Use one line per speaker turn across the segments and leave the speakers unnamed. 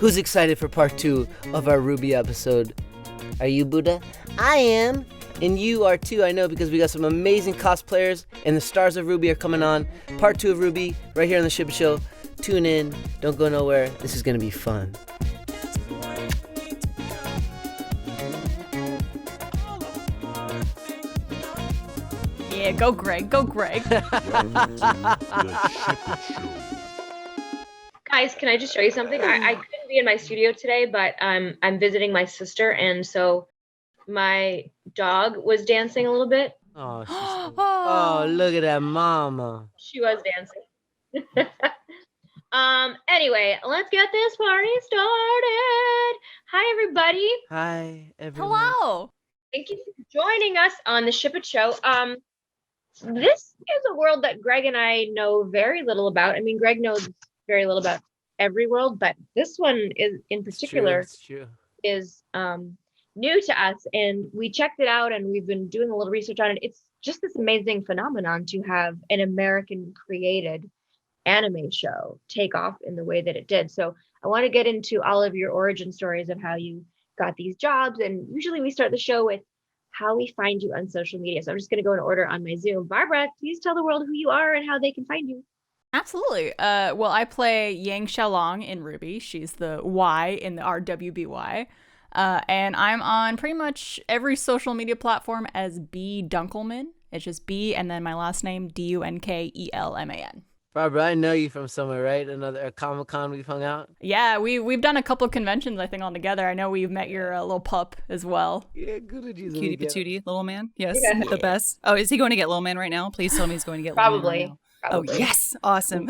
Who's excited for part 2 of our RWBY episode? Are you, Buddha? I am. And you are too, I know, because we got some amazing cosplayers and the stars of RWBY are coming on. Part 2 of RWBY, right here on the Ship Show. Tune in. Don't go nowhere. This is going to be fun.
Yeah, go Greg, go Greg.
Guys, can I just show you something? I couldn't be in my studio today, but I'm visiting my sister, and so my dog was dancing a little bit.
Oh, look at that mama.
She was dancing. Anyway, let's get this party started. Hi, everybody.
Hi, everyone.
Hello.
Thank you for joining us on the Ship It Show. This is a world that Greg and I know very little about. I mean, Greg knows very little about every world, but this one is in particular
It's true.
is new to us, and we checked it out and we've been doing a little research on it. It's just this amazing phenomenon to have an American created anime show take off in the way that it did. So I want to get into all of your origin stories of how you got these jobs, and usually we start the show with how we find you on social media. So I'm just going to go in order on my Zoom. Barbara, please tell the world who you are and how they can find you.
Absolutely. Well, I play Yang Xiaolong in RWBY. She's the Y in the RWBY. And I'm on pretty much every social media platform as B Dunkelman. It's just B and then my last name, Dunkelman.
Barbara, I know you from somewhere, right? Another Comic-Con we've hung out?
Yeah, we've done a couple of conventions, I think, all together. I know we've met your little pup as well.
Yeah, good at you.
Cutie patootie, little man. Yes,
Yeah.
the best. Oh, is he going to get little man right now? Please tell me he's going to get little man right now.
Probably.
Oh, yes. Awesome.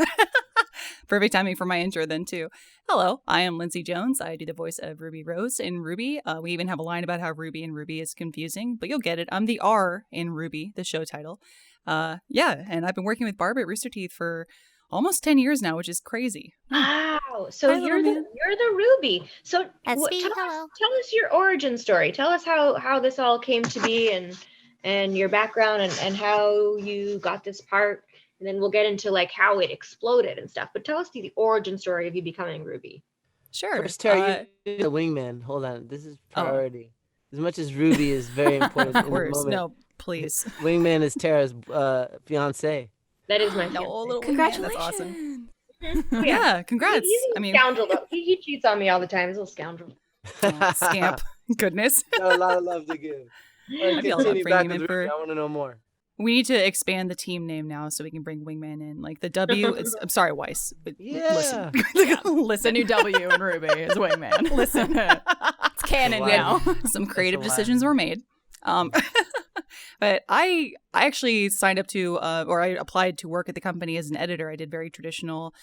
Perfect timing for my intro then, too. Hello, I am Lindsay Jones. I do the voice of Ruby Rose in RWBY. We even have a line about how Ruby and Ruby is confusing, but you'll get it. I'm the R in RWBY, the show title. Yeah, and I've been working with Barb at Rooster Teeth for almost 10 years now, which is crazy.
Wow. So
Hi,
you're
little man.
the RWBY. So
That's me.
tell
Hello.
us your origin story. Tell us how this all came to be and your background and how you got this part. And then we'll get into like how it exploded and stuff. But tell us the origin story of you becoming RWBY.
Sure.
First, Tara, you're the wingman. Hold on. This is priority. As much as Ruby is very important
Of
in the
course.
moment,
No, please.
wingman is Tara's fiance.
That is my
No,
fiance.
little
Congratulations.
That's awesome.
Oh,
Yeah, congrats.
He's a
I mean,
scoundrel though. He cheats on me all the time. He's a little scoundrel.
scamp. Goodness.
Got a lot of love to give.
I feel like
Continue
bringing
back
him
with
in for-
Ruby. I want to know more.
We need to expand the team name now so we can bring Wingman in. Like the W, I'm sorry, Weiss. But
Yeah.
Listen.
The
Listen.
new W in RWBY is Wingman. Listen. It's canon
Wow.
now.
Some creative
That's a lot.
decisions were made. But I actually signed up to, or I applied to work at the company as an editor. I did very traditional,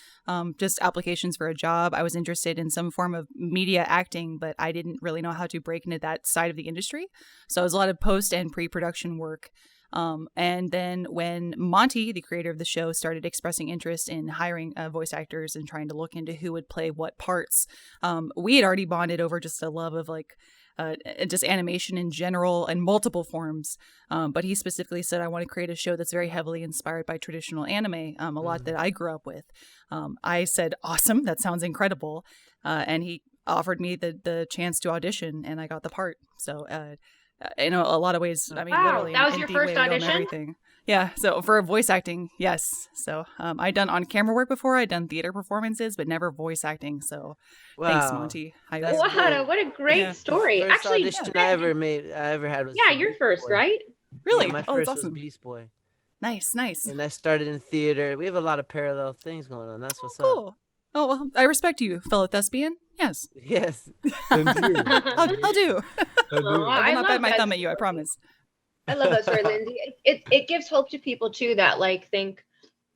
just applications for a job. I was interested in some form of media acting, but I didn't really know how to break into that side of the industry. So it was a lot of post and pre-production work. And then when Monty, the creator of the show, started expressing interest in hiring voice actors and trying to look into who would play what parts, we had already bonded over just a love of like just animation in general and multiple forms. But he specifically said, I want to create a show that's very heavily inspired by traditional anime, a lot that I grew up with. I said, awesome, that sounds incredible. And he offered me the chance to audition, and I got the part. So, in a lot of ways, I mean,
Wow,
literally,
that was
in
your
the
first
way we film
audition?
everything. Yeah, so for voice acting, yes. So I'd done on-camera work before. I'd done theater performances, but never voice acting. So thanks,
Wow.
Monty.
That's
Wow,
great.
what a great
Yeah.
story.
First
Actually,
audition I ever had was
yeah,
for
your
Beast
first,
Boy.
right?
Really?
Yeah, my
Oh,
first
that's awesome.
was Beast Boy.
Nice.
And I started in theater. We have a lot of parallel things going on. That's what's up.
Cool. Oh, well, I respect you, fellow thespian. Yes.
Yes.
I'll do.
Oh,
I will
I
not
love
bite my
that
thumb at you, I
story.
promise.
I love that story, Lindsay. It gives hope to people too that like think,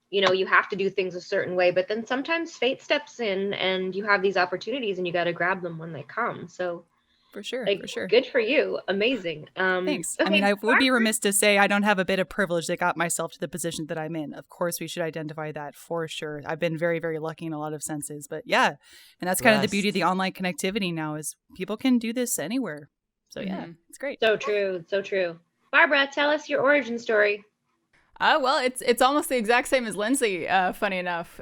you have to do things a certain way, but then sometimes fate steps in and you have these opportunities and you got to grab them when they come. So
For sure.
like,
For sure.
good for you. Amazing.
Thanks. I
okay,
mean, I would be
Barbara-
remiss to say I don't have a bit of privilege that got myself to the position that I'm in. Of course, we should identify that for sure. I've been very, very lucky in a lot of senses. But yeah, and that's kind of the beauty of the online connectivity now is people can do this anywhere. So yeah, it's great.
So true. So true. Barbara, tell us your origin story.
Well, it's almost the exact same as Lindsay. Funny enough,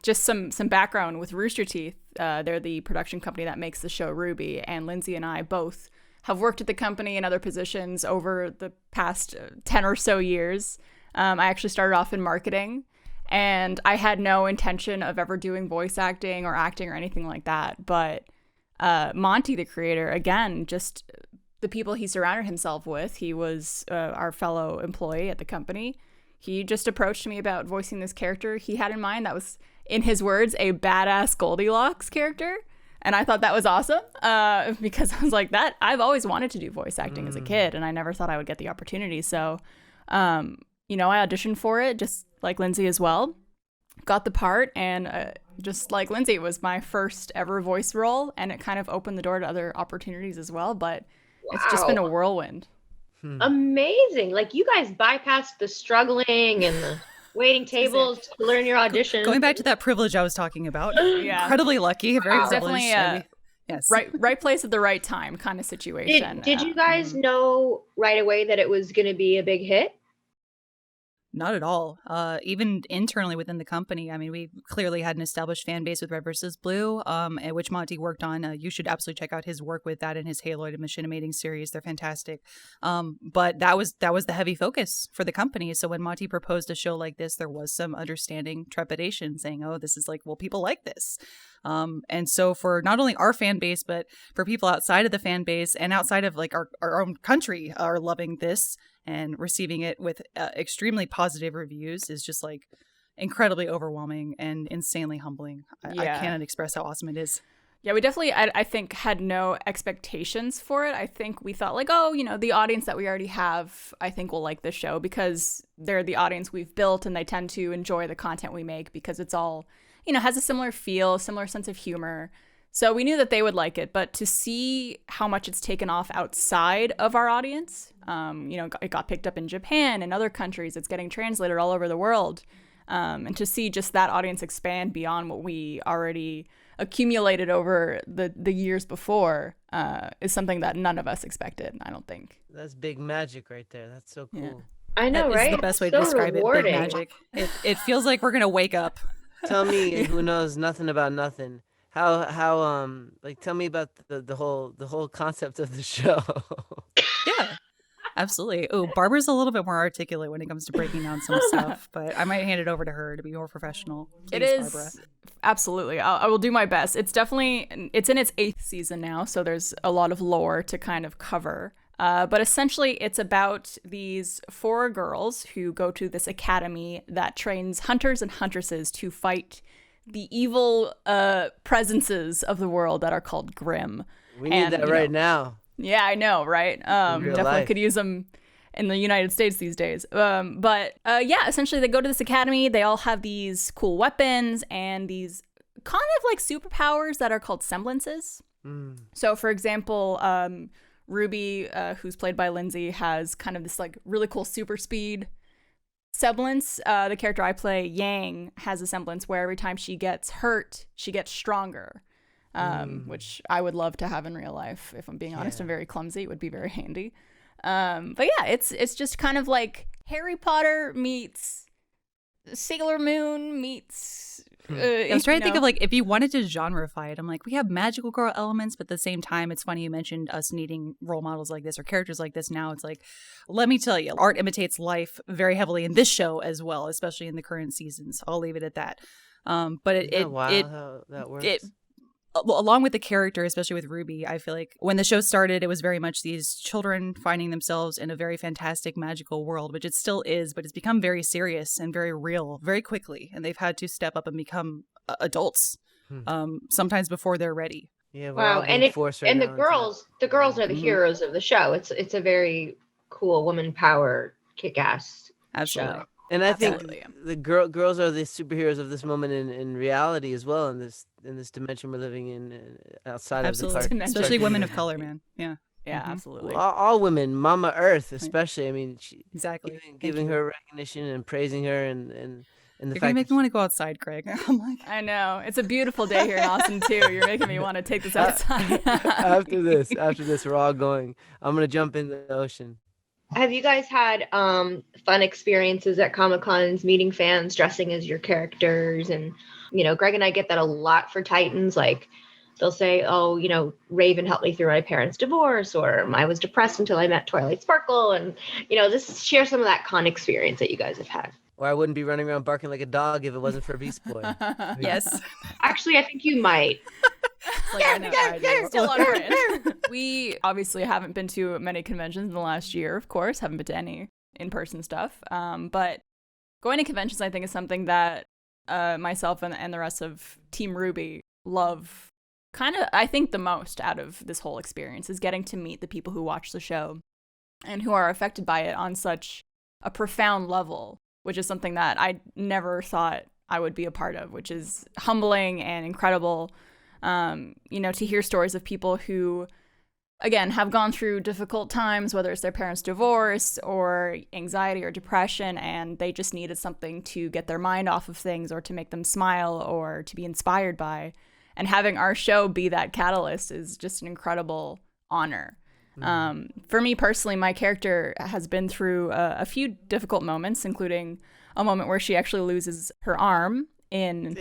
just some background with Rooster Teeth. They're the production company that makes the show RWBY, and Lindsay and I both have worked at the company in other positions over the past 10 or so years. I actually started off in marketing, and I had no intention of ever doing voice acting or acting or anything like that. But Monty, the creator, again, just the people he surrounded himself with, he was our fellow employee at the company. He just approached me about voicing this character he had in mind that was, in his words, a badass Goldilocks character. And I thought that was awesome because I was like, that I've always wanted to do voice acting as a kid, and I never thought I would get the opportunity. So, I auditioned for it, just like Lindsay as well. Got the part, and just like Lindsay, it was my first ever voice role, and it kind of opened the door to other opportunities as well. But it's just been a whirlwind.
Amazing. Like, you guys bypassed the struggling and the waiting tables to learn your audition.
Going back to that privilege I was talking about. Incredibly lucky. Very privileged.
Definitely yes. Right place at the right time kind of situation.
Did you guys know right away that it was going to be a big hit?
Not at all. Even internally within the company, I mean, we clearly had an established fan base with Red vs. Blue, which Monty worked on. You should absolutely check out his work with that and his Haloid and Machinimating series. They're fantastic. But that was the heavy focus for the company. So when Monty proposed a show like this, there was some understanding trepidation, saying, "Oh, this is like, well, people like this." And so for not only our fan base, but for people outside of the fan base and outside of like our own country are loving this and receiving it with extremely positive reviews is just like incredibly overwhelming and insanely humbling. I cannot express how awesome it is.
Yeah, we definitely, I think, had no expectations for it. I think we thought like, oh, the audience that we already have, I think will like this show because they're the audience we've built and they tend to enjoy the content we make because it's all, has a similar feel, similar sense of humor. So we knew that they would like it, but to see how much it's taken off outside of our audience, it got picked up in Japan and other countries. It's getting translated all over the world. And to see just that audience expand beyond what we already accumulated over the years before is something that none of us expected, I don't think.
That's big magic right there. That's so cool.
Yeah.
I know,
that
right?
Is the best way to describe
rewarding.
it. Big magic. It feels like we're going to wake up.
Tell me, who knows nothing about nothing. How tell me about the whole concept of the show.
Yeah, absolutely. Oh, Barbara's a little bit more articulate when it comes to breaking down some stuff, but I might hand it over to her to be more professional. Please,
it is
Barbara.
Absolutely. I will do my best. It's in its 8th season now, so there's a lot of lore to kind of cover. But essentially, it's about these 4 girls who go to this academy that trains hunters and huntresses to fight the evil presences of the world that are called Grimm.
We need that right now.
Yeah, I know, right? Definitely
life.
could use them in the United States these days. But essentially they go to this academy. They all have these cool weapons and these kind of like superpowers that are called semblances. So, for example, RWBY, who's played by Lindsay, has kind of this like really cool super speed semblance. The character I play, Yang, has a semblance where every time she gets hurt, she gets stronger, which I would love to have in real life. If I'm being honest, I'm very clumsy. It would be very handy. But yeah, it's just kind of like Harry Potter meets Sailor Moon meets...
I was trying to think of like if you wanted to genreify it. I'm like, we have magical girl elements, but at the same time, it's funny you mentioned us needing role models like this or characters like this. Now it's like, let me tell you, art imitates life very heavily in this show as well, especially in the current seasons. I'll leave it at that. But
how that works?
Along with the character, especially with RWBY, I feel like when the show started, it was very much these children finding themselves in a very fantastic, magical world, which it still is, but it's become very serious and very real very quickly. And they've had to step up and become adults, sometimes before they're ready.
Yeah,
wow. And the girls are the heroes of the show. It's a very cool woman power kick-ass
Absolutely.
show.
And I think the girls are the superheroes of this moment in reality as well, in this dimension we're living in outside of the cartoon.
Especially women of color, man. Yeah.
Yeah, absolutely.
All women, Mama Earth especially. I mean,
exactly.
Giving her recognition and praising her and the
You're
fact
gonna make me want to go outside, Craig. I'm like,
I know. It's a beautiful day here in Austin too. You're making me want to take this outside.
after this, we're all going. I'm gonna jump in the ocean.
Have you guys had fun experiences at Comic-Cons, meeting fans, dressing as your characters? And, Greg and I get that a lot for Titans. Like, they'll say, oh, Raven helped me through my parents' divorce, or I was depressed until I met Twilight Sparkle. And, just share some of that con experience that you guys have had.
Or I wouldn't be running around barking like a dog if it wasn't for Beast Boy.
Yes.
Actually, I think you might.
Still on brand. We obviously haven't been to many conventions in the last year, of course. Haven't been to any in-person stuff. But going to conventions, I think, is something that myself and the rest of Team RWBY love kind of, I think, the most out of this whole experience is getting to meet the people who watch the show and who are affected by it on such a profound level, which is something that I never thought I would be a part of, which is humbling and incredible. To hear stories of people who, again, have gone through difficult times, whether it's their parents' divorce or anxiety or depression, and they just needed something to get their mind off of things or to make them smile or to be inspired by. And having our show be that catalyst is just an incredible honor. For me personally, my character has been through a few difficult moments, including a moment where she actually loses her arm in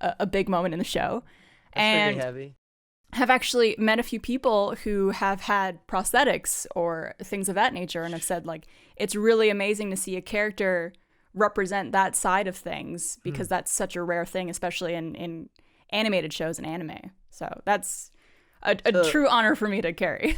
a big moment in the show.
That's pretty heavy.
Have actually met a few people who have had prosthetics or things of that nature and have said, like, it's really amazing to see a character represent that side of things because that's such a rare thing, especially in animated shows and anime. So that's a true honor for me to carry.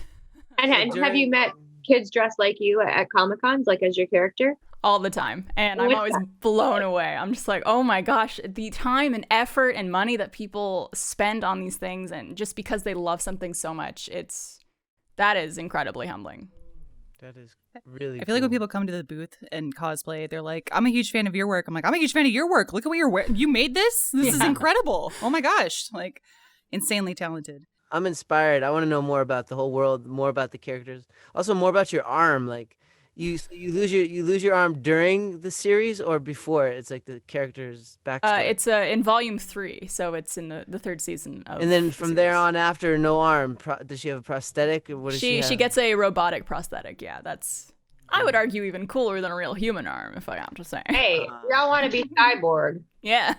And have you met kids dressed like you at Comic-Cons, like as your character?
All the time. And I'm always blown away. I'm just like, oh my gosh, the time and effort and money that people spend on these things, and just because they love something so much, that is incredibly humbling.
That is really
I feel like when people come to the booth and cosplay, they're like, I'm a huge fan of your work. I'm like, I'm a huge fan of your work. Look at what you're wearing. You made this? This is incredible. Oh my gosh. Like, insanely talented.
I'm inspired. I want to know more about the whole world, more about the characters. Also, more about your arm. Like, you lose your arm during the series or before? It's like the character's backstory.
It's in volume 3, so it's in the third season of.
And then from there on after, no arm. Does she have a prosthetic? Or what does she have?
She gets a robotic prosthetic. Yeah, that's. I would argue even cooler than a real human arm, if I have to say.
Hey, we all want to be cyborg.
Yeah,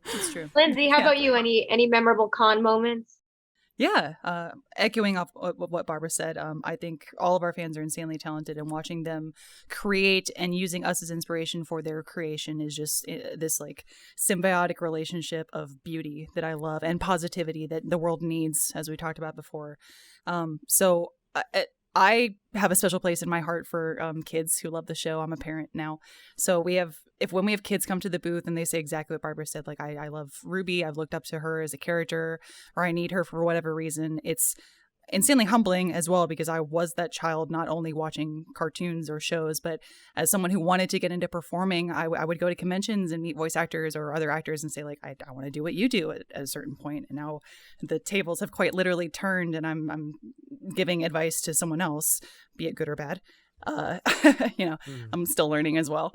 it's true.
Lindsay, how about you? Any memorable con moments?
Yeah, echoing off what Barbara said, I think all of our fans are insanely talented, and watching them create and using us as inspiration for their creation is just this like symbiotic relationship of beauty that I love and positivity that the world needs, as we talked about before. So I have a special place in my heart for kids who love the show. I'm a parent now, so when we have kids come to the booth and they say exactly what Barbara said, like, I love RWBY, I've looked up to her as a character, or I need her for whatever reason, it's insanely humbling as well, because I was that child not only watching cartoons or shows, but as someone who wanted to get into performing, I would go to conventions and meet voice actors or other actors and say, like, I want to do what you do at a certain point. And now the tables have quite literally turned, and I'm giving advice to someone else, be it good or bad. I'm still learning as well.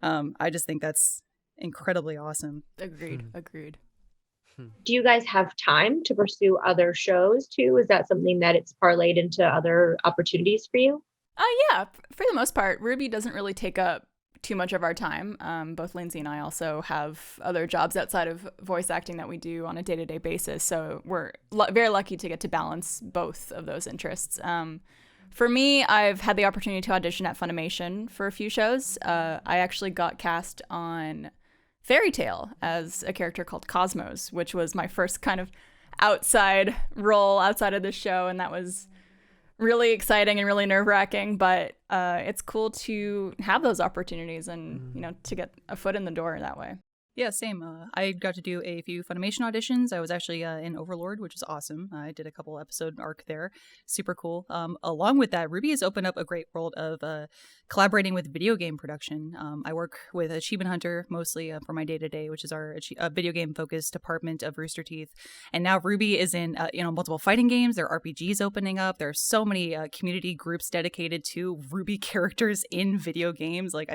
I just think that's incredibly awesome.
Agreed.
Do you guys have time to pursue other shows too? Is that something that it's parlayed into other opportunities for you?
Yeah, for the most part, RWBY doesn't really take up too much of our time. Both Lindsay and I also have other jobs outside of voice acting that we do on a day-to-day basis. So we're very lucky to get to balance both of those interests. For me, I've had the opportunity to audition at Funimation for a few shows. I actually got cast on Fairy Tail as a character called Cosmos, which was my first kind of outside role outside of the show, and that was really exciting and really nerve-wracking, but it's cool to have those opportunities and, to get a foot in the door that way.
Yeah, same. I got to do a few Funimation auditions. I was actually in Overlord, which is awesome. I did a couple episode arc there. Super cool. Along with that, RWBY has opened up a great world of collaborating with video game production. I work with Achievement Hunter mostly for my day-to-day, which is our video game-focused department of Rooster Teeth. And now RWBY is in multiple fighting games. There are RPGs opening up. There are so many community groups dedicated to RWBY characters in video games. Like,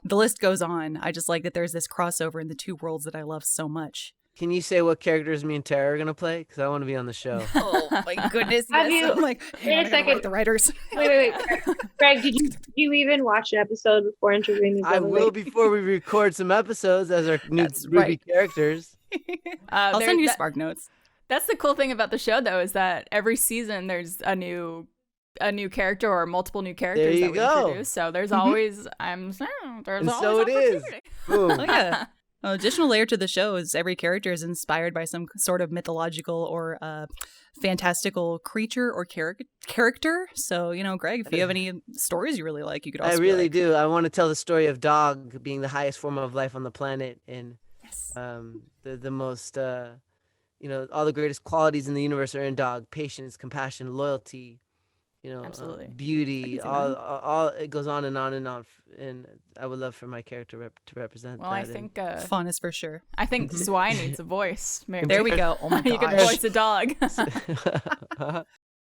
the list goes on. I just like that there's this crossover in the two worlds that I love so much.
Can you say what characters me and Tara are gonna play? Because I want to be on the show.
Oh my goodness!
Have
Yes.
you-
I'm like,
wait a second.
The writers.
Wait. Greg, did you even watch an episode before interviewing these
I
other
will
ladies?
before we record some episodes as our new
That's
RWBY
right.
characters.
I'll
there-
send you
that-
Spark Notes.
That's the cool thing about the show, though, is that every season there's a new character or multiple new characters
There you
that we
go.
introduce. So there's always there's
And
always
so it is.
opportunity.
Boom.
Oh yeah. An additional layer to the show is every character is inspired by some sort of mythological or fantastical creature or character. So, Greg, if you have any stories you really like, you could also
I
be
really
like,
do. I want to tell the story of dog being the highest form of life on the planet and
Yes.
the most all the greatest qualities in the universe are in dog: patience, compassion, loyalty,
Absolutely.
beauty.
see
All it goes on and on and on. And I would love for my character to represent
Well,
that.
I
and-
think
Fun is for sure.
Zwei needs a voice. Maybe.
There we go. Oh my
You can
gosh.
voice a dog.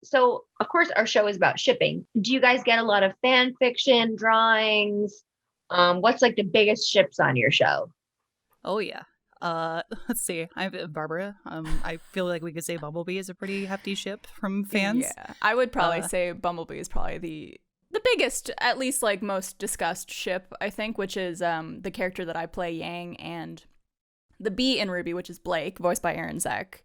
So, of course, our show is about shipping. Do you guys get a lot of fan fiction, drawings? What's like the biggest ships on your show?
Oh yeah. Let's see. I'm Barbara. I feel like we could say Bumblebee is a pretty hefty ship from fans.
Yeah, I would probably say Bumblebee is probably the biggest, at least like most discussed ship, I think, which is the character that I play, Yang, and the bee in RWBY, which is Blake, voiced by Aaron Zek.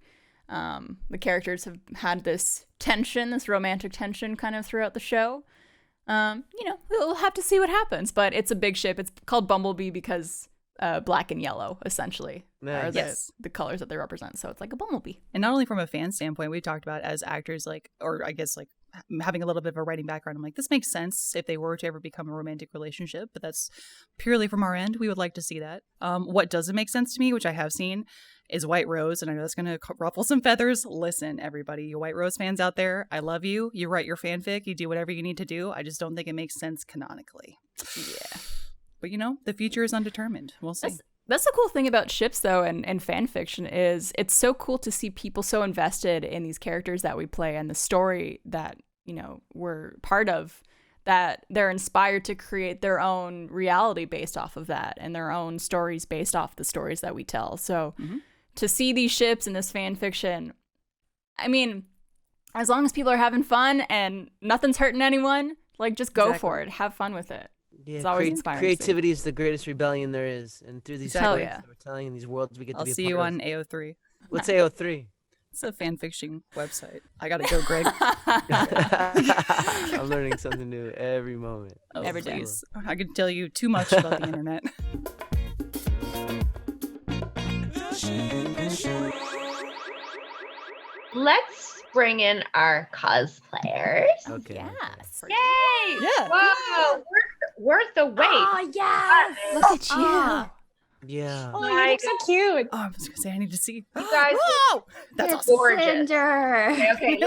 The characters have had this tension, this romantic tension kind of throughout the show. We'll have to see what happens, but it's a big ship. It's called Bumblebee because black and yellow, essentially, are
Nice.
Yes.
the colors that they represent. So it's like a bumblebee.
And not only from a fan standpoint, we talked about as actors, or I guess having a little bit of a writing background. I'm like, this makes sense if they were to ever become a romantic relationship, but that's purely from our end. We would like to see that. What doesn't make sense to me, which I have seen, is White Rose, and I know that's going to ruffle some feathers. Listen, everybody, you White Rose fans out there, I love you. You write your fanfic, you do whatever you need to do. I just don't think it makes sense canonically.
Yeah.
But the future is undetermined. We'll see.
That's the cool thing about ships, though, and fan fiction is it's so cool to see people so invested in these characters that we play and the story that, we're part of, that they're inspired to create their own reality based off of that and their own stories based off the stories that we tell. So to see these ships in this fan fiction, I mean, as long as people are having fun and nothing's hurting anyone, like just go
Exactly.
for it. Have fun with it.
Yeah,
It's always inspiring to see.
creativity is the greatest rebellion there is, and through these
Hell
stories
yeah.
that we're telling in these worlds, we get to
I'll
be a
see
part
you
of.
on AO3.
What's AO3?
It's a fanfiction website. I gotta go, Greg.
I'm learning something new every moment.
Oh,
Every day.
please. I could tell you too much about the internet.
Let's bring in our cosplayers.
Okay.
Yes.
Yay!
Yeah.
Whoa, worth the wait.
Oh, yes.
Look at you.
Ah.
Yeah.
Oh,
My
you look so cute.
Oh, I was gonna say I need to see.
You guys
Whoa! That's
You're
awesome.
gorgeous.
Cinder.
Okay,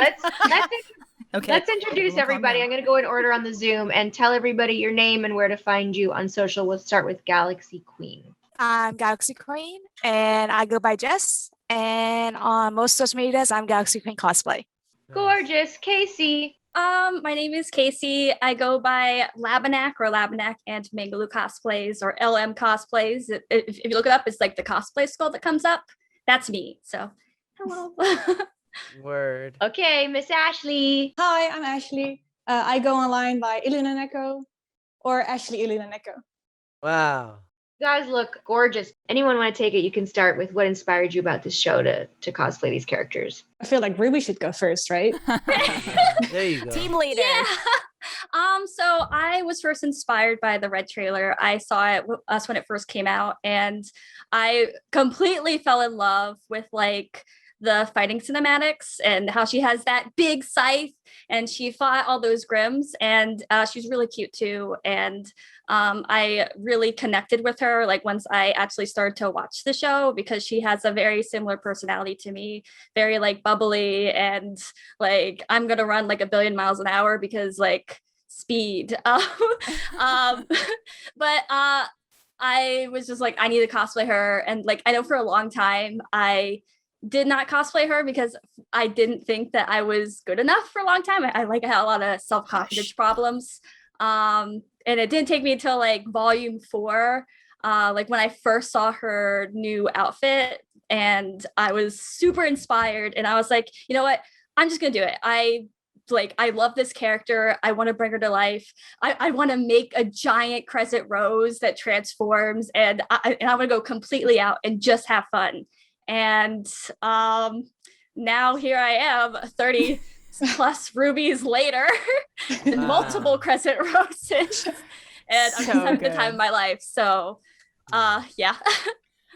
Okay.
let's introduce
Calm
everybody.
down.
I'm going to go in order on the Zoom and tell everybody your name and where to find you on social. We'll start with Galaxy Queen.
I'm Galaxy Queen, and I go by Jess. And on most social medias, I'm Galaxy Queen Cosplay.
Gorgeous. Casey.
My name is Casey. I go by Labinnak and Mangoloo Cosplays or GLMCosplays. If you look it up, it's like the cosplay skull that comes up. That's me. So, hello.
Word.
Okay, Miss Ashley.
Hi, I'm Ashley. I go online by Ilunaneko or Ashley Ilunaneko.
Wow.
You guys look gorgeous. Anyone want to take it? You can start with what inspired you about this show to cosplay these characters.
I feel like RWBY should go first, right?
There you go.
Team leader.
Yeah. So I was first inspired by the Red trailer. I saw it us when it first came out, and I completely fell in love with like the fighting cinematics and how she has that big scythe and she fought all those Grims, and she's really cute too. And I really connected with her like once I actually started to watch the show, because she has a very similar personality to me, very like bubbly and like I'm gonna run like 1 billion miles an hour because like speed. But I was just like, I need to cosplay her. And like I know for a long time I did not cosplay her because I didn't think that I was good enough for a long time. I had a lot of self-confidence problems. And it didn't take me until like volume 4 like when I first saw her new outfit, and I was super inspired, and I was like, you know what, I'm just gonna do it. I love this character. I want to bring her to life. I want to make a giant crescent rose that transforms, and I want to go completely out and just have fun. And now here I am, 30 plus rubies later, and multiple crescent roses, and I'm just having the time of my life. So, yeah.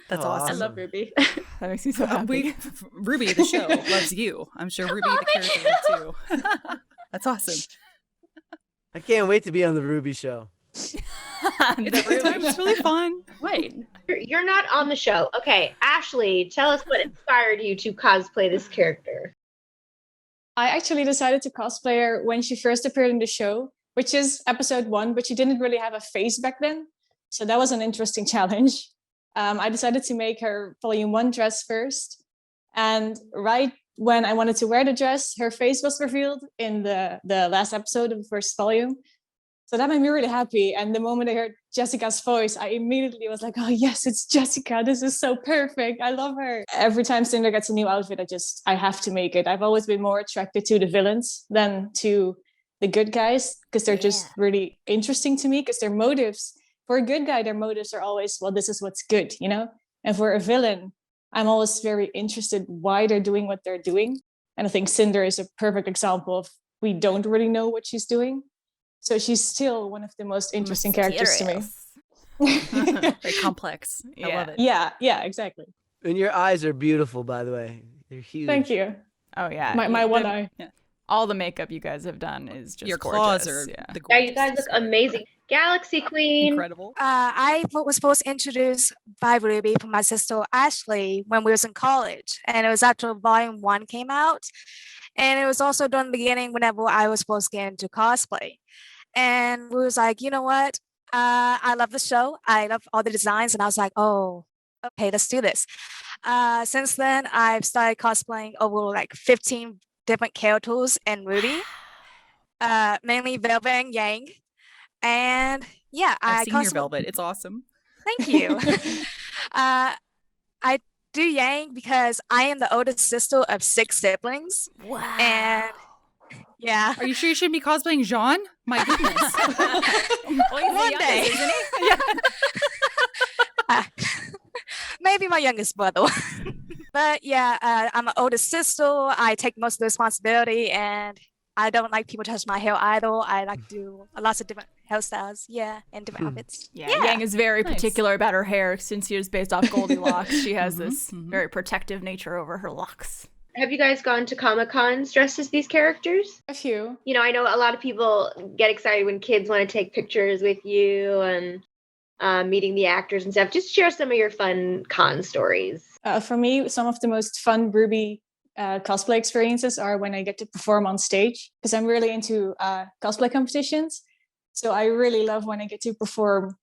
That's awesome.
I love RWBY.
That makes me so happy.
RWBY, the show, loves you. I'm sure RWBY, the character, too. That's awesome.
I can't wait to be on the RWBY show.
It's really fun.
Wait.
You're not on the show. Okay, Ashley, tell us what inspired you to cosplay this character.
I actually decided to cosplay her when she first appeared in the show, which is episode 1, but she didn't really have a face back then. So that was an interesting challenge. I decided to make her volume 1 dress first. And right when I wanted to wear the dress, her face was revealed in the last episode of the first volume. So that made me really happy. And the moment I heard Jessica's voice, I immediately was like, oh yes, it's Jessica. This is so perfect. I love her. Every time Cinder gets a new outfit, I have to make it. I've always been more attracted to the villains than to the good guys, because they're just really interesting to me, because their motives, for a good guy, their motives are always, well, this is what's good, you know? And for a villain, I'm always very interested why they're doing what they're doing. And I think Cinder is a perfect example of, we don't really know what she's doing. So she's still one of the most interesting characters to me.
Very complex. I love it.
Yeah, exactly.
And your eyes are beautiful, by the way. They're huge.
Thank you.
Oh, yeah.
My one eye.
Yeah.
All the makeup you guys have done is just
your
gorgeous.
claws are the
Yeah, you guys look amazing. Galaxy Queen.
incredible.
I was supposed to introduce by RWBY from my sister Ashley when we was in college, and it was after volume 1 came out, and it was also during the beginning whenever I was supposed to get into cosplay, and we was like, you know what, I love the show, I love all the designs, and I was like, oh, okay, let's do this. Since then, I've started cosplaying over like 15 different characters in RWBY, mainly Velvet and Yang. And yeah,
I've seen your Velvet. It's awesome.
Thank you. I do Yang because I am the oldest sister of 6 siblings.
Wow.
And yeah.
Are you sure you shouldn't be cosplaying Jean? My goodness.
One day.
Isn't he?
Yeah. Maybe my youngest brother. But yeah, I'm an oldest sister. I take most of the responsibility, and I don't like people touch my hair either. I like to do lots of different hairstyles, and different outfits.
Yeah, Yang is very particular about her hair since she is based off Goldilocks. She has this very protective nature over her locks.
Have you guys gone to Comic-Cons dressed as these characters?
A few.
You know, I know a lot of people get excited when kids want to take pictures with you and meeting the actors and stuff. Just share some of your fun con stories.
For me, some of the most fun RWBY cosplay experiences are when I get to perform on stage, because I'm really into cosplay competitions. So I really love when I get to perform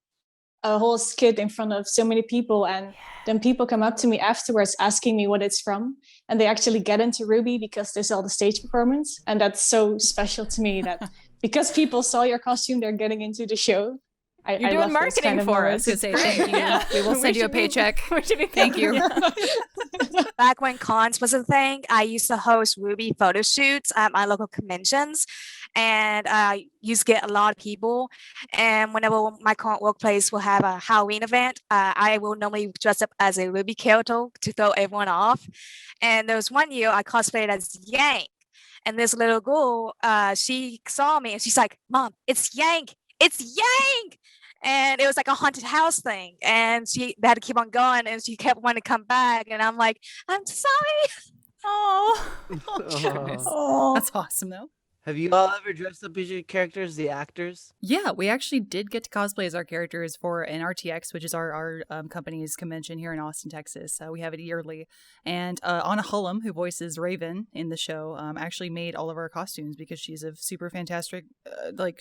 a whole skit in front of so many people, and then people come up to me afterwards asking me what it's from, and they actually get into RWBY because they saw the stage performance, and that's so special to me that because people saw your costume, they're getting into the show.
You're doing marketing for us.
I was going to say thank you. We will send you a paycheck. Thank you.
Back when cons was a thing, I used to host RWBY photo shoots at my local conventions, and I used to get a lot of people. And whenever my current workplace will have a Halloween event, I will normally dress up as a RWBY character to throw everyone off. And there was one year I cosplayed as Yang, and this little girl, she saw me and she's like, "Mom, it's Yang! It's Yang!" And it was like a haunted house thing, and they had to keep on going, and she kept wanting to come back, and I'm like, I'm sorry.
Oh,
Goodness.
Oh.
That's awesome, though.
Have you all ever dressed up as your characters, the actors?
Yeah, we actually did get to cosplay as our characters for an RTX, which is our company's convention here in Austin, Texas. We have it yearly. And Anna Hullum, who voices Raven in the show, actually made all of our costumes because she's a super fantastic,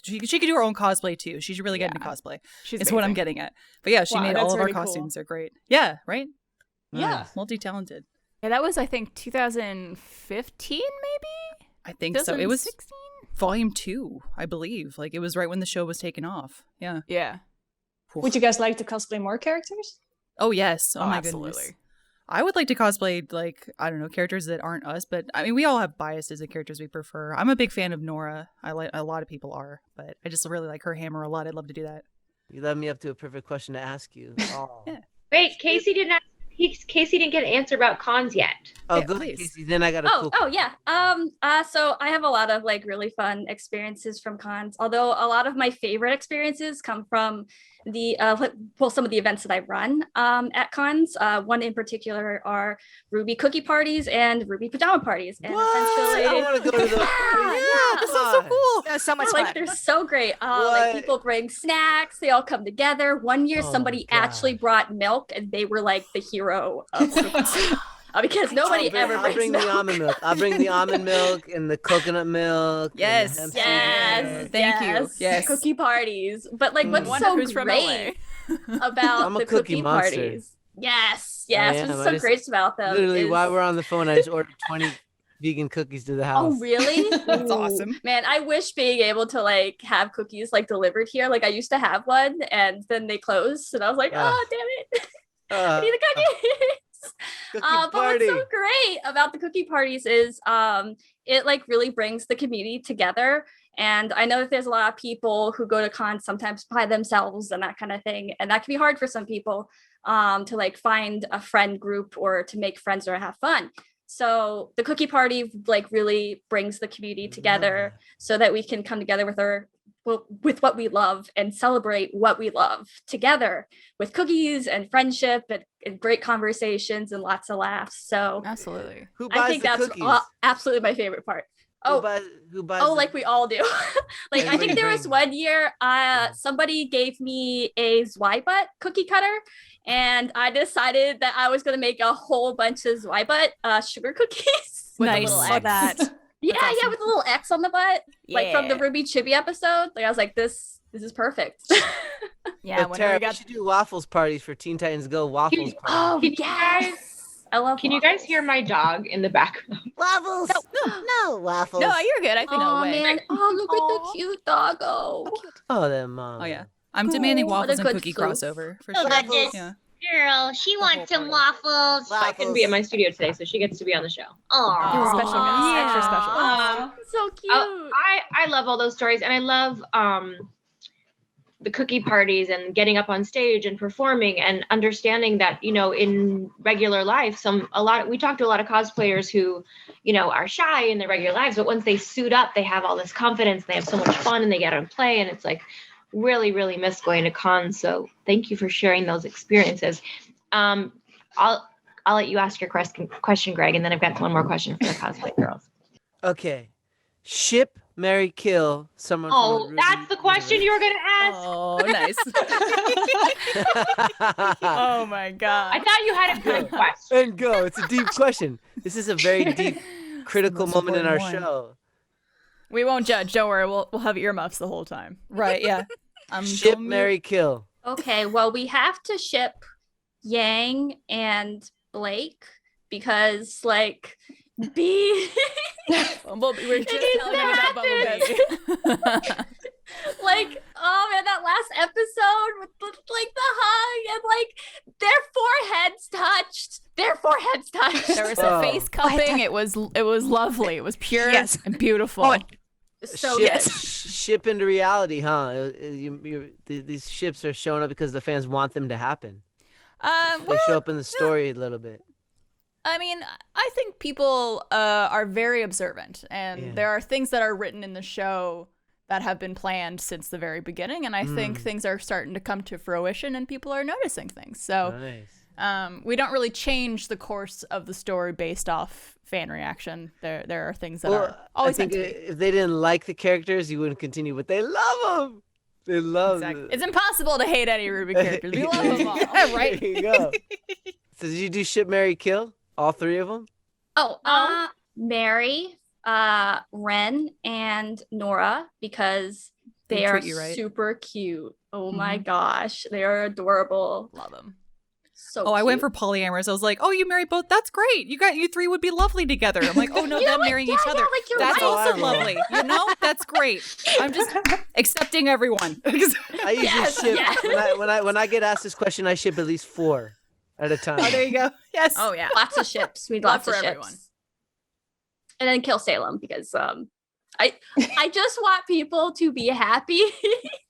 she could do her own cosplay too. She should really get into cosplay. It's what I'm getting at. But yeah, she made all of our costumes. They're great. Yeah, right?
Yeah.
Multi-talented.
Yeah, that was, I think, 2015 maybe?
I think so. It was volume 2, I believe. Like, it was right when the show was taken off. Yeah.
Yeah.
Would you guys like to cosplay more characters?
Oh yes. Oh, my
absolutely.
goodness. I would like to cosplay, like, I don't know, characters that aren't us, but I mean, we all have biases of characters we prefer. I'm a big fan of Nora. A lot of people are, but I just really like her hammer a lot. I'd love to do that.
You led me up to a perfect question to ask you. Oh,
Yeah.
Wait, Casey didn't get an answer about cons yet.
oh
Yeah,
good,
please.
Casey. Then I got a cool.
Yeah. So I have a lot of like really fun experiences from cons. Although a lot of my favorite experiences come from the some of the events that I run at cons. One in particular are RWBY cookie parties and RWBY pajama parties. And
What?
essentially,
I want to go to those.
Yeah, that sounds so cool.
That was so much
like
fun.
they're so great.
What?
Like people bring snacks, they all come together. One year
Oh
somebody
my
actually
gosh.
brought milk and they were like the hero of cookies. Because nobody ever
I'll
brings
bring
milk.
the almond milk. I'll bring the almond milk and the coconut milk.
Yes.
And the hemp seed milk.
Thank you. Yes.
Cookie parties. But like what's
Wonder
so
who's from
great about
I'm a
the
cookie
cookie
monster.
parties. Yes.
I am.
What's
I
so
just-
great about them.
Literally,
is-
while we're on the phone, I just ordered 20 vegan cookies to the house.
Oh really?
That's
Ooh.
awesome.
Man, I wish being able to like have cookies like delivered here. Like I used to have one and then they closed and I was like, oh damn it. I need the cookies.
Cookie
But
party.
what's so great about the cookie parties is it like really brings the community together. And I know that there's a lot of people who go to cons sometimes by themselves and that kind of thing. And that can be hard for some people to like find a friend group or to make friends or have fun. So the cookie party like really brings the community together so that we can come together with what we love and celebrate what we love together with cookies and friendship and great conversations and lots of laughs. So
Absolutely.
Who buys
I think
the
that's
cookies?
absolutely my favorite part.
Who buys the-
Like we all do. Like I
Everybody
think there was
brings-
one year somebody gave me a Zweibutt cookie cutter and I decided that I was going to make a whole bunch of Zweibutt sugar cookies.
With a
Nice.
little
Love
X.
that.
Yeah,
awesome.
with a little X on the butt, like from the
Yeah.
RWBY Chibi episode. Like I was like, this is perfect.
Yeah,
But
whenever
Tara,
we
we
got
should do waffles parties for Teen Titans Go waffles party.
Oh
Can you
yes, I love.
Can you guys hear my dog in the background?
Waffles! No, waffles.
No, you're good. I think
Oh
no way.
man! Oh look at the cute doggo.
Oh, them mom.
Oh yeah. I'm demanding
what a
waffles and
good
cookie
soup.
crossover for
Oh,
sure.
goodness.
Yeah.
Girl, she wants some waffles.
I couldn't be in my studio today, so she gets to be on the show.
Aw.
You're a special guest.
Yeah.
Extra special.
So cute.
I love all those stories, and I love the cookie parties and getting up on stage and performing and understanding that, you know, in regular life, we talk to a lot of cosplayers who, you know, are shy in their regular lives, but once they suit up, they have all this confidence, they have so much fun, and they get out and play, and it's like really, really miss going to cons. So thank you for sharing those experiences. I'll let you ask your question, Greg, and then I've got one more question for the cosplay girls.
Okay. Ship, marry, kill someone
Oh,
from the
that's the question you were going to ask.
Oh, nice.
Oh my god.
I thought you had a good question.
And go. It's a deep question. This is a very deep, critical
most
moment in our
important one.
show.
We won't judge. Don't worry. We'll have earmuffs the whole time.
Right, yeah.
Ship,
going
marry, kill.
Okay, well, we have to ship Yang and Blake because, like, B.
Well, we were just
needs
telling
to
him about Bumblebee.
Like, oh man, that last episode with like the hug and like their foreheads touched.
There was
Oh.
a face cupping. It was lovely. It was pure
Yes.
and beautiful.
Oh,
So
ship,
good.
ship into reality, huh? These ships are showing up because the fans want them to happen. They show up in the story a little bit.
I mean, I think people are very observant, and
Yeah.
there are things that are written in the show that have been planned since the very beginning, and I think things are starting to come to fruition, and people are noticing things. So
Nice.
we don't really change the course of the story based off fan reaction. There are things that
Well,
are always
I
meant
think
to be.
if they didn't like the characters, you wouldn't continue, but they love them. They love
Exactly.
them.
It's impossible to hate any RWBY characters. We love them all.
Right. There you go. So did you do ship, marry, kill? All three of them?
Oh, Mary, Ren, and Nora because they
They
are
treat you right.
super cute. Oh my gosh, they are adorable.
Love them.
So
I went
cute.
for polyamorous. I was like, oh, you marry both. That's great. You three would be lovely together. I'm like, oh no, them marrying each other.
like, you're
That's
right.
also lovely. You know, that's great. I'm just accepting everyone.
I usually ship when I get asked this question, I ship at least 4 at a time.
Oh, there you go. Yes.
Oh yeah.
Lots of ships. We need
Love
lots of
for
ships.
everyone.
And then kill Salem because I just want people to be happy.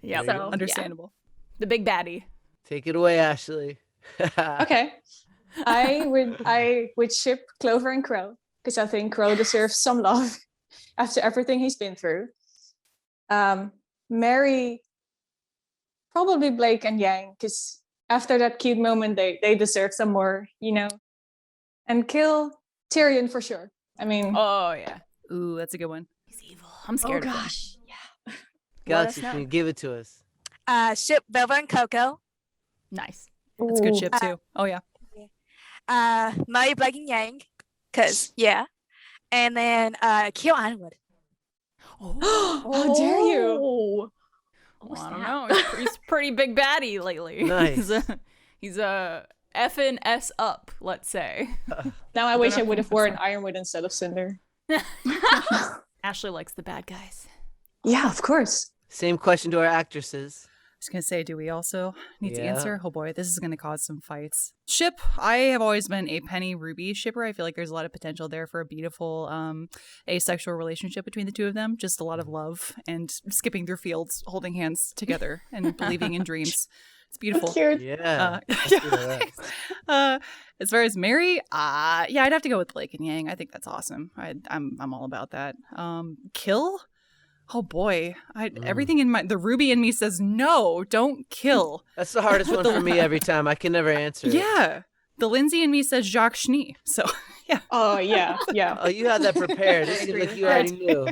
Yeah.
So
Understandable.
The big baddie.
Take it away, Ashley.
Okay. I would ship Clover and Crow because I think Crow deserves some love after everything he's been through. Marry probably Blake and Yang because after that cute moment, they deserve some more, you know. And kill Tyrion for sure. I mean,
Oh yeah.
Ooh, that's a good one.
He's evil. I'm scared.
Oh
of him.
gosh. Yeah.
Galaxy,
Let us
can
know.
you give it to us?
Ship Velva and Coco.
Nice.
That's a good ship too. Oh yeah.
Marry Blake and Yang because and then kill Ironwood.
how dare you?
Well, I don't know. He's pretty big baddie lately.
Nice.
He's a effing S up, let's say.
Now I wish I would have worn Ironwood instead of Cinder.
Ashley likes the bad guys.
Yeah, of course.
Same question to our actresses.
I was gonna say, do we also need to
Yeah.
answer? Oh boy, this is gonna cause some fights. Ship, I have always been a Penny Ruby shipper. I feel like there's a lot of potential there for a beautiful asexual relationship between the two of them. Just a lot of love and skipping through fields, holding hands together, and believing in dreams. It's beautiful.
Cute.
Yeah.
As far as Mary, yeah, I'd have to go with Blake and Yang. I think that's awesome. I'm all about that. Kill? Oh boy, everything in the Ruby in me says no, don't kill.
That's the hardest one for me every time. I can never answer it.
Yeah, the Lindsay in me says Jacques Schnee. So yeah.
Oh yeah, yeah.
Oh, you had that prepared. It seems like you already knew.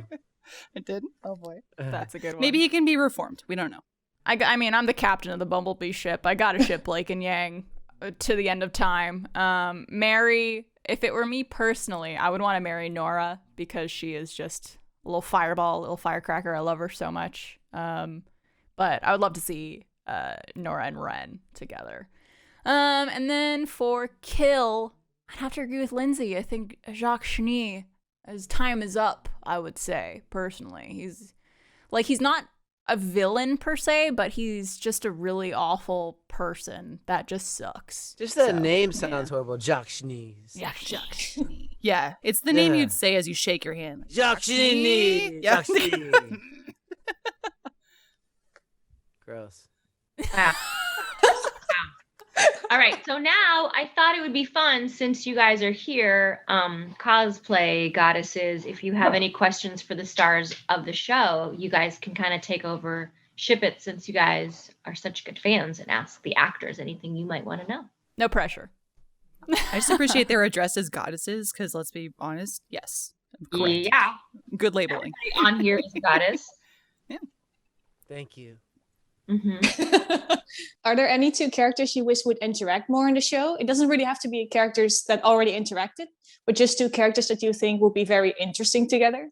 I did. Oh boy,
That's a good one.
maybe he can be reformed. We don't know.
I mean, I'm the captain of the Bumblebee ship. I gotta ship Blake and Yang to the end of time. Marry, if it were me personally, I would want to marry Nora because she is just a little fireball, a little firecracker. I love her so much. But I would love to see Nora and Ren together. And then for kill, I'd have to agree with Lindsay. I think Jacques Schnee, his time is up, I would say, personally. He's not a villain per se, but he's just a really awful person that just sucks.
Just that name sounds horrible. Jacques Schnee.
Yeah, Jacques Schnee.
Yeah, it's the name
Yeah.
you'd say as you shake your hand.
Jacques Schnee.
Yeah.
Jacques Schnee. Gross.
Wow. All right, so now I thought it would be fun since you guys are here, cosplay goddesses. If you have any questions for the stars of the show, you guys can kind of take over Ship It since you guys are such good fans and ask the actors anything you might want to know.
No pressure.
I just appreciate they're addressed as goddesses because let's be honest, yes, correct.
Yeah,
Good labeling.
everybody on here is a goddess.
Thank you.
Mm-hmm.
Are there any two characters you wish would interact more in the show? It doesn't really have to be characters that already interacted, but just two characters that you think will be very interesting together.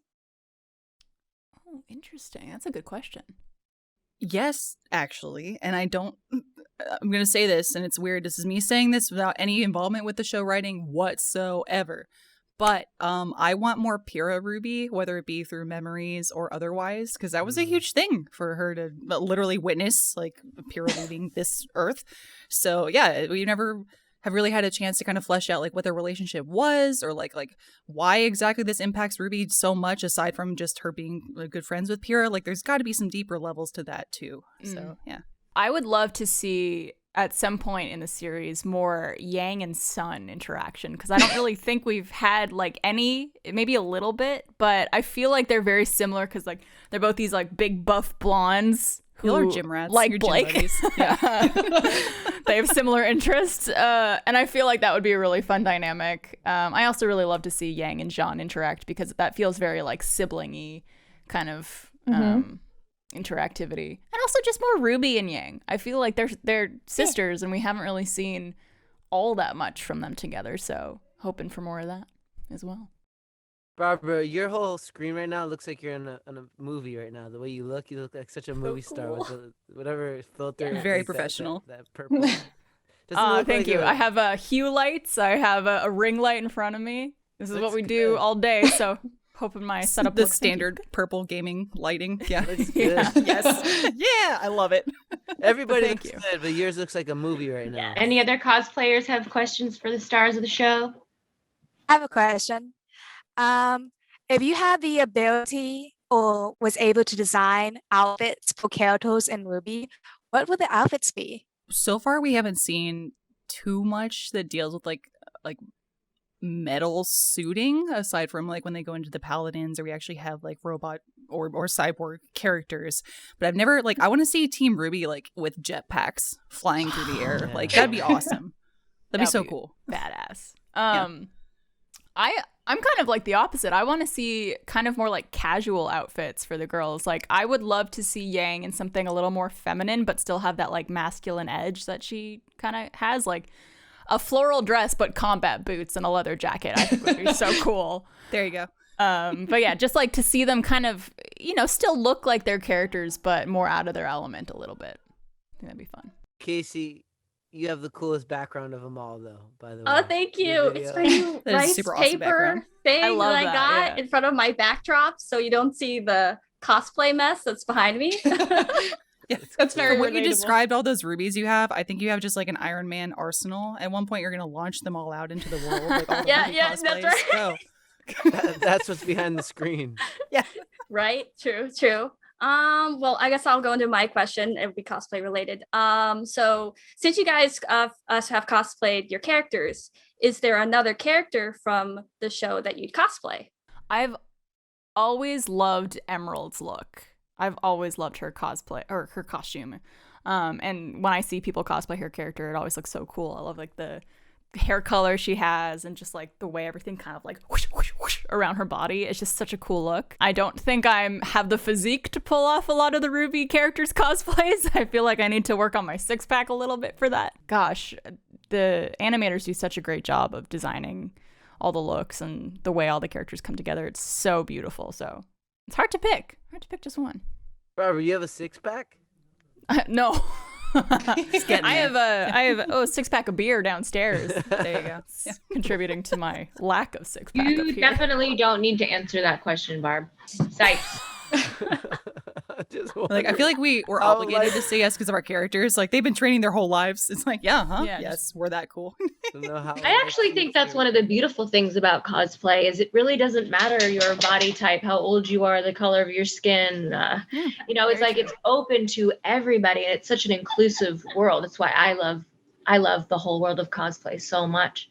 Oh, interesting. That's a good question.
Yes, actually, and I'm going to say this, and it's weird. This is me saying this without any involvement with the show writing whatsoever. But I want more Pyrrha Ruby, whether it be through memories or otherwise, because that was a huge thing for her to literally witness, like Pyrrha leaving this earth. So yeah, we never have really had a chance to kind of flesh out like what their relationship was, or like why exactly this impacts Ruby so much, aside from just her being good friends with Pyrrha. Like there's got to be some deeper levels to that too. So yeah,
I would love to see at some point in the series more Yang and Sun interaction, because I don't really think we've had like any, maybe a little bit, but I feel like they're very similar because like they're both these like big buff blondes who
y'all are gym rats,
like
You're gym
Blake.
buddies. Yeah.
They have similar interests, and I feel like that would be a really fun dynamic. I also really love to see Yang and Jean interact because that feels very like sibling-y kind of interactivity, and also just more Ruby and Yang. I feel like they're sisters, and we haven't really seen all that much from them together. So hoping for more of that as well.
Barbara, your whole screen right now looks like you're in a movie right now. The way you look like such a movie star with the, whatever filter.
Very
is that-
professional.
That purple. Doesn't look
Thank
like
you.
a-
I have hue lights. I have a ring light in front of me. This is what
Looks
we do
good.
all day. So hoping my setup
The
looks
standard purple gaming lighting. Yeah.
Looks good.
Yes. Yeah, I love it.
Everybody
Thank
looks
you.
good, but yours looks like a movie right now.
Any other cosplayers have questions for the stars of the show?
I have a question. If you had the ability or was able to design outfits for characters in RWBY, what would the outfits be?
So far we haven't seen too much that deals with like metal suiting, aside from like when they go into the paladins, or we actually have like robot or cyborg characters. But I've never like, I want to see Team RWBY like with jetpacks flying through the air.
Yeah.
Like that'd be awesome. That'd be so
be
cool.
Badass.
Yeah.
I'm kind of like the opposite. I want to see kind of more like casual outfits for the girls. Like I would love to see Yang in something a little more feminine, but still have that like masculine edge that she kind of has, like a floral dress but combat boots and a leather jacket. I think would be so cool.
There you go.
But yeah, just like to see them kind of, still look like their characters, but more out of their element a little bit. I think that'd be fun.
Casey, you have the coolest background of them all, though. By the way.
Oh, thank
Your
you.
video.
It's my new
That is
rice
super awesome
paper
background.
thing
I love
that I
that,
got
yeah.
in front of my backdrop, so you don't see the cosplay mess that's behind me.
Yeah,
That's very
From what you
relatable.
described, all those rubies you have, I think you have just like an Iron Man arsenal. At one point, you're going to launch them all out into the world. Like all the
Yeah,
Ruby
yeah, that's
cosplays.
right.
Go.
That's what's behind the screen.
Right? True. Well, I guess I'll go into my question. It would be cosplay related. So since you guys have cosplayed your characters, is there another character from the show that you'd cosplay?
I've always loved Emerald's look. I've always loved her cosplay or her costume. And when I see people cosplay her character, it always looks so cool. I love like the hair color she has and just like the way everything kind of like whoosh, whoosh, whoosh around her body. It's just such a cool look. I don't think I have the physique to pull off a lot of the RWBY characters cosplays. I feel like I need to work on my six pack a little bit for that. Gosh, the animators do such a great job of designing all the looks and the way all the characters come together. It's so beautiful. So it's hard to pick just one.
Barbara, you have a six-pack?
No.
getting
I
there.
have a six pack of beer downstairs.
There you go.
It's contributing to my lack of six pack
You
up here.
definitely don't need to answer that question, Barb. Sights.
Just
Like I feel like we're
Oh,
obligated
like-
to say yes because of our characters. Like they've been training their whole lives. It's like, yeah, huh?
Yeah,
Yes, we're that cool.
I actually think that's one of the beautiful things about cosplay is it really doesn't matter your body type, how old you are, the color of your skin. It's like it's open to everybody, and it's such an inclusive world. That's why I love the whole world of cosplay so much.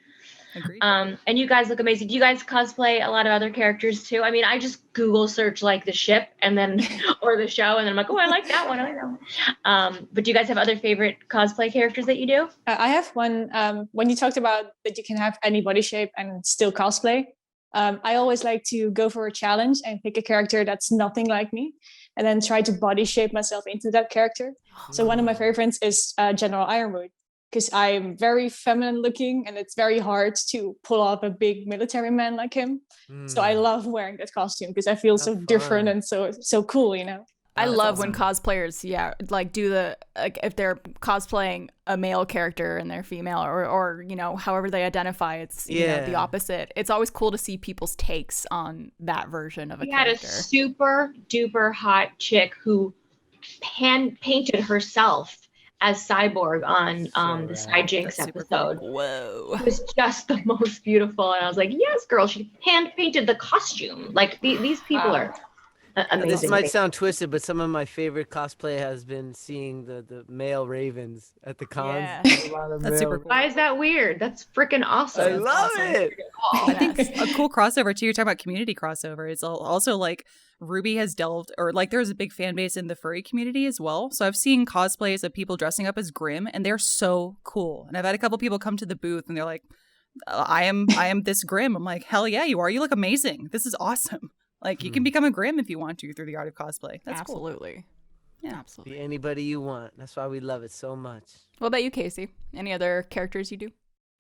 Agreed.
And you guys look amazing. Do you guys cosplay a lot of other characters too? I mean, I just Google search like the ship and then or the show, and then I'm like, oh, I like that one. I know. But do you guys have other favorite cosplay characters that you do?
I have one. When you talked about that you can have any body shape and still cosplay, I always like to go for a challenge and pick a character that's nothing like me and then try to body shape myself into that character. So one of my favorites is General Ironwood, because I'm very feminine looking and it's very hard to pull off a big military man like him. So I love wearing that costume because I feel so different and so cool,
I
that's
love when
awesome.
cosplayers, like do the like if they're cosplaying a male character and they're female or however they identify, it's the opposite. It's always cool to see people's takes on that version of a
We had a
character.
super duper hot chick who hand painted herself as Cyborg on the Sijinx
That's super
episode.
Whoa.
It was just the most beautiful, and I was like, "Yes, girl!" She hand painted the costume. Like these people are amazing.
This might sound twisted, but some of my favorite cosplay has been seeing the male ravens at the cons.
Yeah.
There's a lot of
That's
male
super cool.
Why is that weird? That's freaking awesome.
I love it.
I think a cool crossover too. You're talking about community crossover. It's also like RWBY has delved, or like there's a big fan base in the furry community as well. So I've seen cosplays of people dressing up as Grimm, and they're so cool. And I've had a couple people come to the booth, and they're like, "I am this Grimm." I'm like, "Hell yeah, you are! You look amazing. This is awesome. Like you can become a Grimm if you want to through the art of cosplay. That's cool."
Absolutely.
Yeah.
Absolutely.
Be anybody you want. That's why we love it so much.
What about you, Casey? Any other characters you do?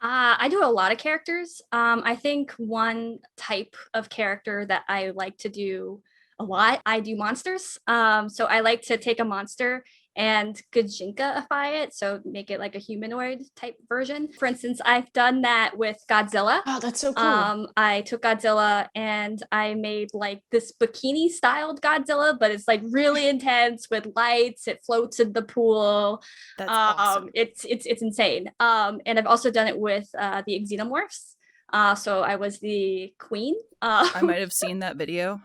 I do a lot of characters. I think one type of character that I like to do a lot, I do monsters. So I like to take a monster and Gajinka-ify it, so make it like a humanoid type version. For instance, I've done that with Godzilla.
Oh, that's so cool.
I took Godzilla and I made like this bikini styled Godzilla, but it's like really intense with lights. It floats in the pool.
That's awesome.
It's insane. And I've also done it with the Xenomorphs. So I was the queen.
I might have seen that video.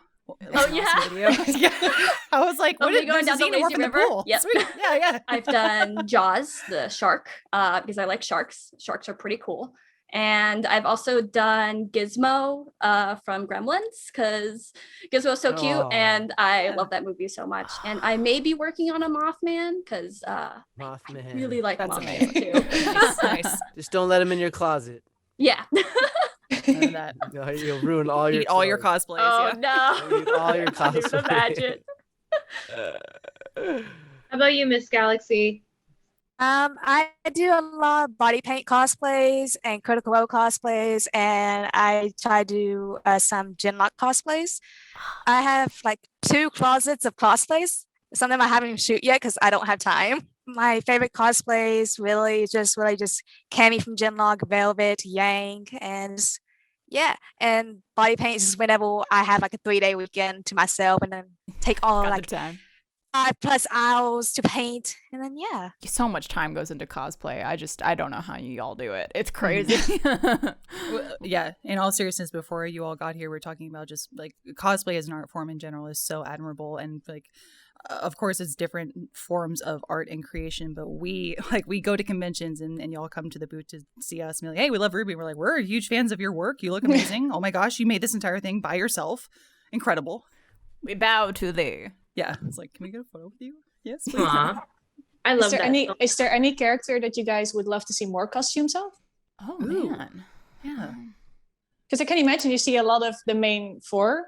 Oh yeah.
Video. Yeah. I was like, what
Somebody going down the lazy river.
Yep. Sweet. Yeah.
I've done Jaws, the shark, because I like sharks. Sharks are pretty cool. And I've also done Gizmo from Gremlins, because Gizmo's so cute, and I love that movie so much. And I may be working on a Mothman, because I really like Mothman too.
Nice.
Just don't let him in your closet.
Yeah.
None of that.
No, you'll ruin all your
cosplays.
Oh
no! Eat all your
Can't even
cosplays.
imagine.
How about you, Miss Galaxy?
I do a lot of body paint cosplays and Critical Role cosplays, and I try to do some Genlock cosplays. I have like 2 closets of cosplays. Some of them I haven't even shoot yet because I don't have time. My favorite cosplays really just Cammy from Genlock, Velvet, Yang, and yeah. And body paints is whenever I have like a 3-day weekend to myself, and then take all like
time.
5+ hours to paint, and then yeah.
So much time goes into cosplay. I don't know how you all do it. It's crazy.
Well, yeah, in all seriousness, before you all got here, we are talking about just like cosplay as an art form in general is so admirable, and like of course it's different forms of art and creation, but we go to conventions and y'all come to the booth to see us and be like, hey, we love RWBY. We're like, we're huge fans of your work. You look amazing. Oh my gosh, you made this entire thing by yourself. Incredible.
We bow to thee.
Yeah, it's like, can we get a photo with you? Yes, please.
I love that.
Is there any character that you guys would love to see more costumes of?
Oh man,
yeah.
Because I can imagine you see a lot of the main 4.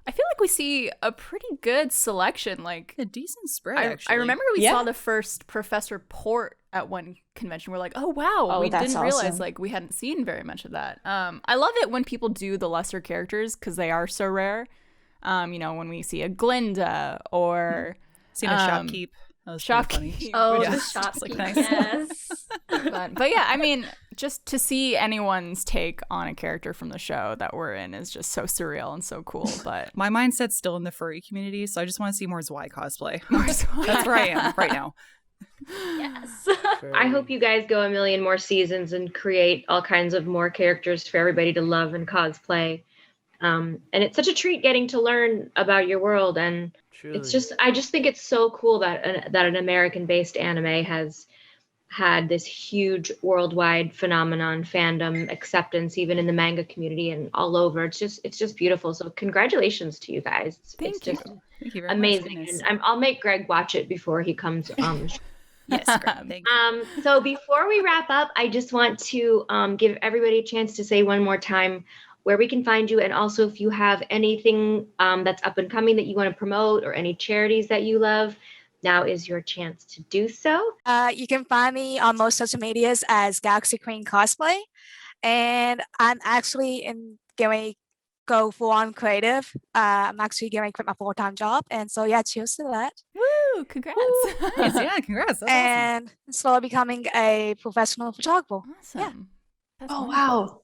I feel like we see a pretty good selection. Like
a decent spread,
I remember we saw the first Professor Port at one convention. We're like, oh wow, we didn't realize like we hadn't seen very much of that. I love it when people do the lesser characters because they are so rare. You know, when we see a Glinda or
seen a shopkeep. That was
shopkeep.
Oh,
yeah.
the shopkeep.
Nice.
Yes.
but yeah, I mean, just to see anyone's take on a character from the show that we're in is just so surreal and so cool. But
my mindset's still in the furry community, so I just want to see more Zwei cosplay. That's where I am right now.
Yes.
I hope you guys go a million more seasons and create all kinds of more characters for everybody to love and cosplay. And it's such a treat getting to learn about your world, and
Truly.
I just think it's so cool that an American-based anime has had this huge worldwide phenomenon, fandom, acceptance, even in the manga community and all over. It's just beautiful. So congratulations to you guys.
Thank you.
Thank you very
amazing.
much.
And I'll make Greg watch it before he comes on.
Yes, Greg, thank you.
So before we wrap up, I just want to give everybody a chance to say one more time where we can find you, and also if you have anything that's up and coming that you want to promote or any charities that you love, now is your chance to do so.
You can find me on most social medias as galaxyqueencosplay, and I'm actually going to go full on creative. I'm actually going to quit my full-time job, and so yeah, cheers to that.
Woo! Congrats!
Nice. Yeah, congrats. That's
and slowly becoming a professional photographer.
Awesome.
Yeah.
That's
Wow.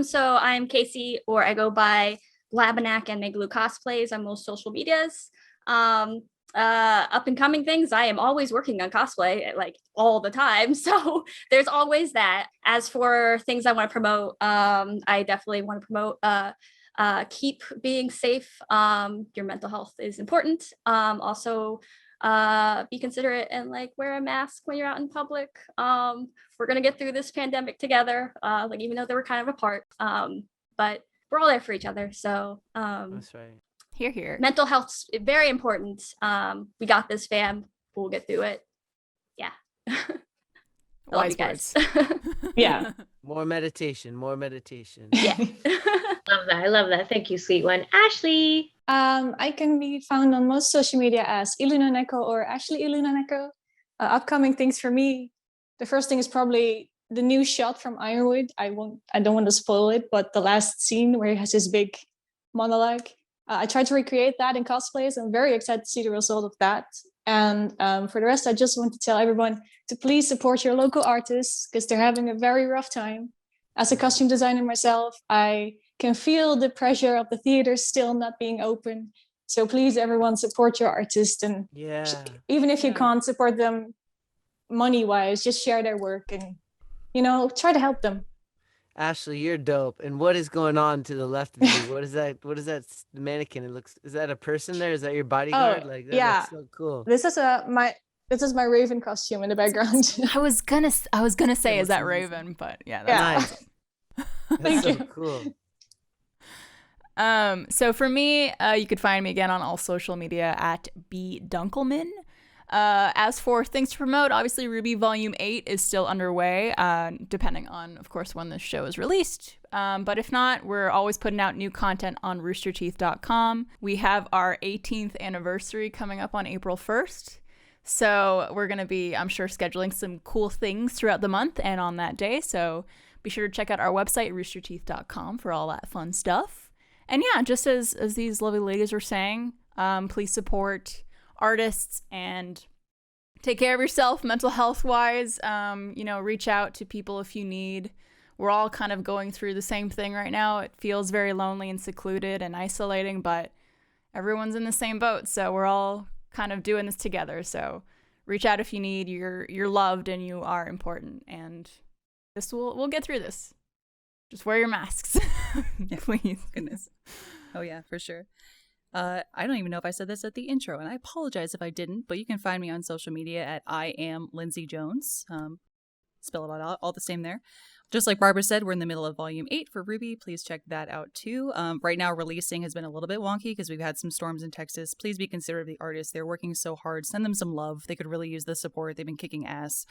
So I'm Casey, or I go by Labinnak and Mangoloo Cosplays on most social medias. Up and coming things, I am always working on cosplay, like all the time. So there's always that. As for things I want to promote, I definitely want to promote keep being safe. Your mental health is important. Also, be considerate and like wear a mask when you're out in public. We're gonna get through this pandemic together, like even though they were kind of apart, but we're all there for each other. So
That's right.
Here.
mental health's very important. We got this, fam. We'll get through it. Yeah. I love you guys.
Yeah.
More meditation.
Yeah.
I love that. Thank you, sweet one. Ashley.
I can be found on most social media as Ilunaneko or Ashley Ilunaneko. Upcoming things for me. The first thing is probably the new shot from Ironwood. I don't want to spoil it, but the last scene where he has his big monologue. I tried to recreate that in Cosplays. I'm very excited to see the result of that. And for the rest, I just want to tell everyone to please support your local artists because they're having a very rough time. As a costume designer myself, I can feel the pressure of the theaters still not being open. So please, everyone, support your artists. And even if you can't support them money-wise, just share their work and, try to help them.
Ashley, you're dope. And what is going on to the left of you? What is that? What is that mannequin? Is that a person there? Is that your bodyguard? That looks so cool.
This is my Raven costume in the background.
I was gonna say, is that Raven? But that's
nice. That's so cool.
So for me, you could find me again on all social media at @Dunkelman. As for things to promote, obviously RWBY Volume 8 is still underway, depending on, of course, when this show is released. But if not, we're always putting out new content on roosterteeth.com. We have our 18th anniversary coming up on April 1st. So we're going to be, I'm sure, scheduling some cool things throughout the month and on that day. So be sure to check out our website, roosterteeth.com, for all that fun stuff. And yeah, just as these lovely ladies were saying, please support artists and take care of yourself mental health wise. Reach out to people if you need. We're all kind of going through the same thing right now. It feels very lonely and secluded and isolating, but everyone's in the same boat, so we're all kind of doing this together. So reach out if you need. You're loved and you are important, and we'll get through this. Just wear your masks. Please.
Goodness. Oh yeah, for sure. I don't even know if I said this at the intro, and I apologize if I didn't, but you can find me on social media at Siamindsayjones. Spell it out all the same there. Just like Barbara said, we're in the middle of Volume 8 for RWBY. Please check that out too. Right now, releasing has been a little bit wonky because we've had some storms in Texas. Please be considerate of the artists. They're working so hard. Send them some love. They could really use the support. They've been kicking ass.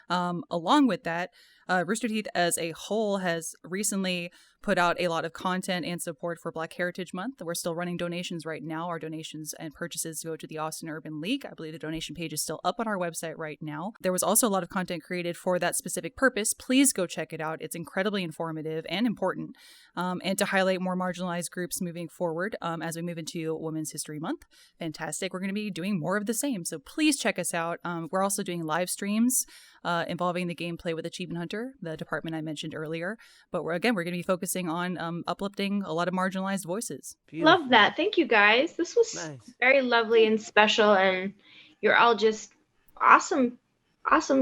Along with that, Rooster Teeth as a whole has recently put out a lot of content and support for Black Heritage Month. We're still running donations right now. Our donations and purchases go to the Austin Urban League. I believe the donation page is still up on our website right now. There was also a lot of content created for that specific purpose. Please go check it out. It's incredibly informative and important, and to highlight more marginalized groups moving forward as we move into Women's History Month. Fantastic. We're going to be doing more of the same. So please check us out. We're also doing live streams involving the gameplay with Achievement Hunter, the department I mentioned earlier. But we're going to be focusing on uplifting a lot of marginalized voices.
Beautiful. Love that. Thank you, guys. This was very lovely and special, and you're all just awesome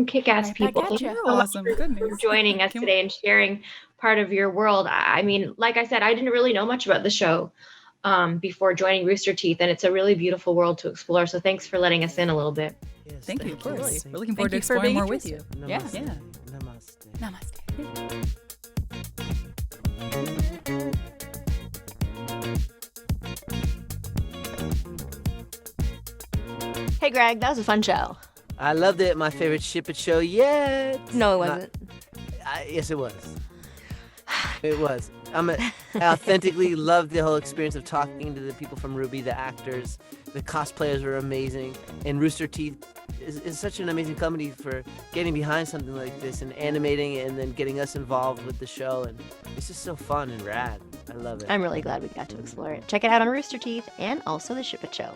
kick-ass people. Thank you so much for joining us today and sharing part of your world. I mean, like I said, I didn't really know much about the show before joining Rooster Teeth, and it's a really beautiful world to explore. So thanks for letting us in a little bit.
Yes,
thank you. We're looking
Thank
forward to
you for
exploring
being
more with
interested.
you.
Namaste.
Yeah.
Namaste.
Namaste.
Hey Greg, that was a fun show.
I loved it. My favorite Ship It show yet.
No, it wasn't.
Yes, it was. It was. I authentically loved the whole experience of talking to the people from RWBY, the actors. The cosplayers were amazing. And Rooster Teeth is such an amazing company for getting behind something like this and animating it and then getting us involved with the show. And it's just so fun and rad. I love it.
I'm really glad we got to explore it. Check it out on Rooster Teeth and also the Ship It Show.